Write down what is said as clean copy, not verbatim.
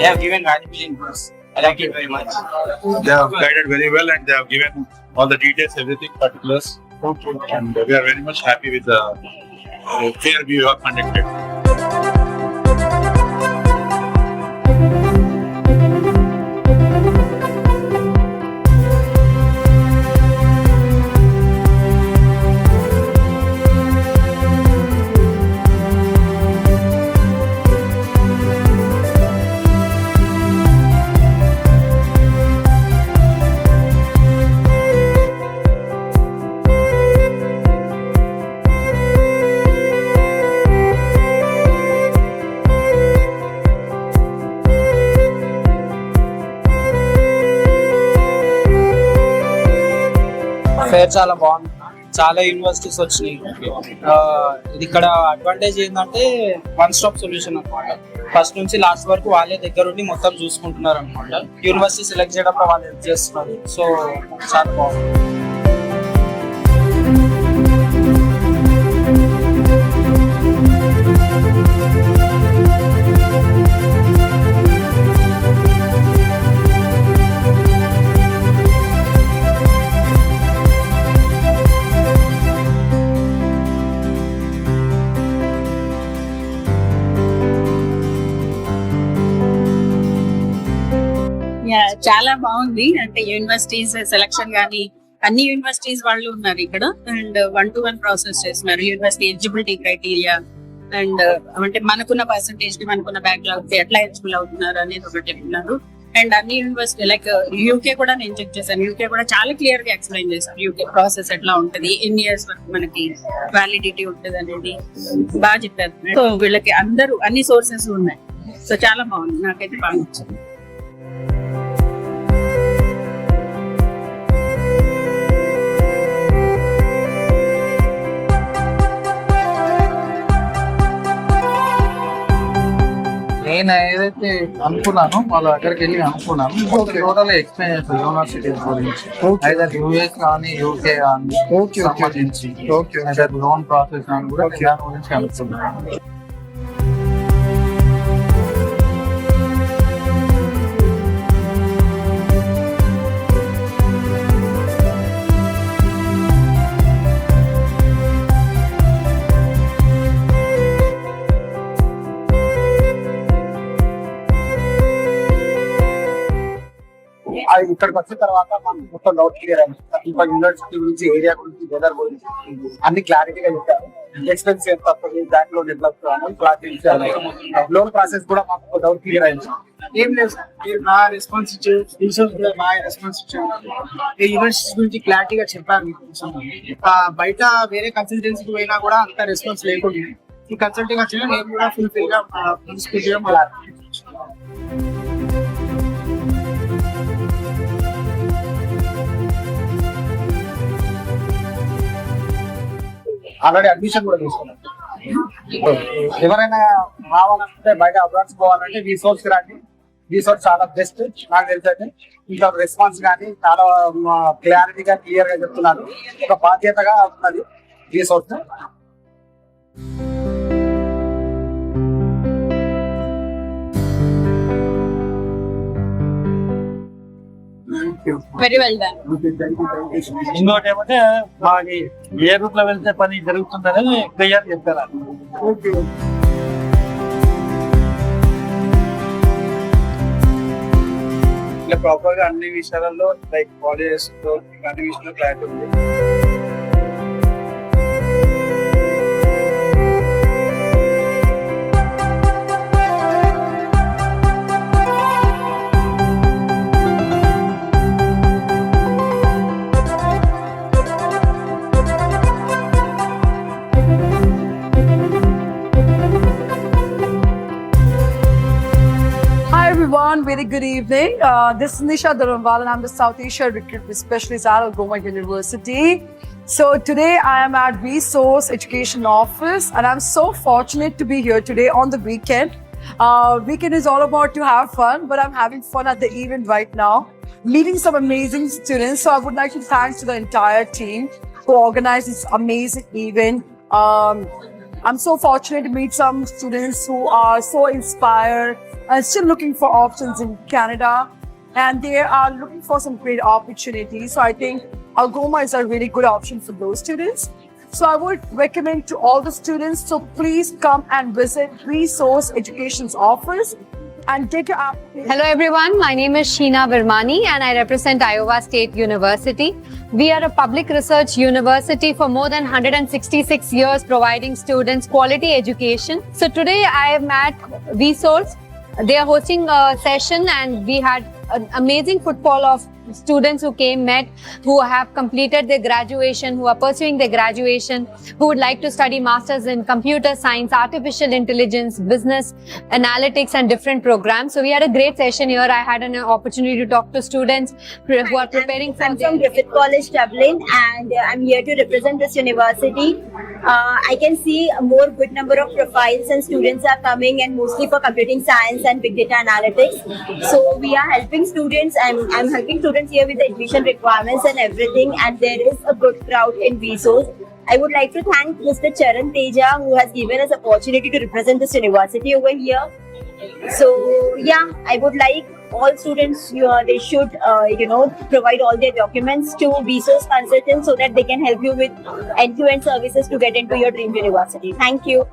have given valuable inputs. I like it very much. They have guided very well and they have given all the details, everything, particulars. And we are very much happy with the fair we have conducted. Fair చాలా బాగుంది, చాలా universities వచ్చినాయి. ఇది ఇక్కడ advantage ఏంటంటే one stop solution అనమాట. First నుంచి last వరకు వాళ్ళే దగ్గరుండి మొత్తం చూసుకుంటున్నారు అనమాట. యూనివర్సిటీ సెలెక్ట్ చేయడంలో వాళ్ళు హెల్ప్ చేస్తున్నారు. సో చాలా బాగుంది. చాలా బాగుంది. అంటే యూనివర్సిటీస్ సెలక్షన్ గానీ అన్ని యూనివర్సిటీస్ వాళ్ళు ఉన్నారు ఇక్కడ. అండ్ 1-to-1 ప్రాసెస్ చేస్తున్నారు. యూనివర్సిటీ ఎలిజిబిలిటీ క్రైటీరియా అండ్ అంటే మనకున్న పర్సంటేజ్ కి మనకున్న బ్యాక్లాగ్ ఎట్లా ఎలిజిబుల్ అవుతున్నారు అనేది ఒకటి ఉన్నారు. అండ్ అన్ని యూనివర్సిటీ లైక్ యూకే కూడా నేను చెక్ చేశాను. యూకే కూడా చాలా క్లియర్ గా ఎక్స్ప్లెయిన్ చేశారు. యూకే ప్రాసెస్ ఎట్లా ఉంటది, ఎన్ని ఇయర్స్ వరకు మనకి వ్యాలిడిటీ ఉంటది అనేది బాగా చెప్పారు. సో వీళ్ళకి అందరూ అన్ని సోర్సెస్ ఉన్నాయి. సో చాలా బాగుంది, నాకైతే బాగా నచ్చింది. నేను ఏదైతే అనుకున్నానో వాళ్ళ దగ్గరికి వెళ్ళి అనుకున్నాను. టోటల్ ఎక్స్ప్లెయిన్ చేస్తాను యూనివర్సిటీస్ గురించి, అయితే యూఎస్ కానీ యూకే కానీ సంబంధించి లోన్ ప్రాసెస్ అని కూడా దాని గురించి అనుకున్నాను. ఇక్కడికి వచ్చిన తర్వాత మనకు మొత్తం డౌట్ క్లియర్ అయింది. యూనివర్సిటీ గురించి, ఏరియా గురించి, వెదర్ గురించి అన్ని క్లారిటీగా చెప్పారు. ఎక్స్పెన్స్ ఎంత వస్తుంది, బ్యాంక్ లోన్ ఎట్లా వస్తుంది, క్లారిటీ లోన్ ప్రాసెస్ కూడా మాకు డౌట్ క్లియర్ అయింది. ఏం లేదు సార్, మీరు నా రెస్పాన్స్ ఇచ్చారు, టీచర్స్ కూడా బాగా రెస్పాన్స్ ఇచ్చారు. యూనివర్సిటీ గురించి క్లారిటీగా చెప్పారు. బయట వేరే కన్సల్టెన్సీకి పోయినా కూడా అంత రెస్పాన్స్ లేకుండా ఈ కన్సల్టింగ్ వచ్చినా నేను కూడా ఫుల్ఫిల్ గా ఆల్రెడీ అడ్మిషన్ కూడా తీసుకున్నాం. ఎవరైనా రావాలంటే బయట అబ్రాడ్స్ పోవాలంటే రీసోర్స్ కి రండి. రీసోర్స్ చాలా బెస్ట్ నాకు తెలిసి. ఇంకా రెస్పాన్స్ కానీ చాలా క్లారిటీగా క్లియర్ గా చెప్తున్నారు. ఒక బాధ్యతగా ఉన్నది రీసోర్స్. Very well done. ఇంకోటి ఏమంటే మాది ఏ రూట్ లో వెళ్తే పని జరుగుతుందని క్లియర్ చెప్పారు. ఇట్లా ప్రాపర్ గా అన్ని విషయాలలో లైక్ కాలేజెస్ లో అన్ని విషయాల్లో క్లారిటీ ఉంది. Very good evening. This is Nisha Dharamwal and I'm the South Asia Recruitment Specialist at Algoma University. So today I am at Resource Education Office and I'm so fortunate to be here today on the weekend. Weekend is all about to have fun, but I'm having fun at the event right now, meeting some amazing students. So I would like to thank to the entire team who organized this amazing event. I'm so fortunate to meet some students who are so inspired and still looking for options in Canada, and they are looking for some great opportunities. So I think Algoma is a really good option for those students. So I would recommend to all the students, so please come and visit Resource Education's office and take your application. Hello everyone, my name is Sheena Virmani and I represent Iowa State University. We are a public research university for more than 166 years providing students quality education. So today I am at Resource. They are hosting a session and we had an amazing footfall of students who came, met, who have completed their graduation, who are pursuing their graduation, who would like to study masters in computer science, artificial intelligence, business analytics and different programs. So we had a great session here. I had an opportunity to talk to students who are preparing I'm from Griffith College, Dublin, and I'm here to represent this university. I can see a more good number of profiles and students are coming, and mostly for computing science and big data analytics. So we are helping students. I'm helping students here with the admission requirements and everything, and there is a good crowd in Resource. I would like to thank Mr. Charan Teja, who has given us opportunity to represent this university over here. So yeah, I would like all students, they should provide all their documents to Resource consultants so that they can help you with end-to-end services to get into your dream university. Thank you.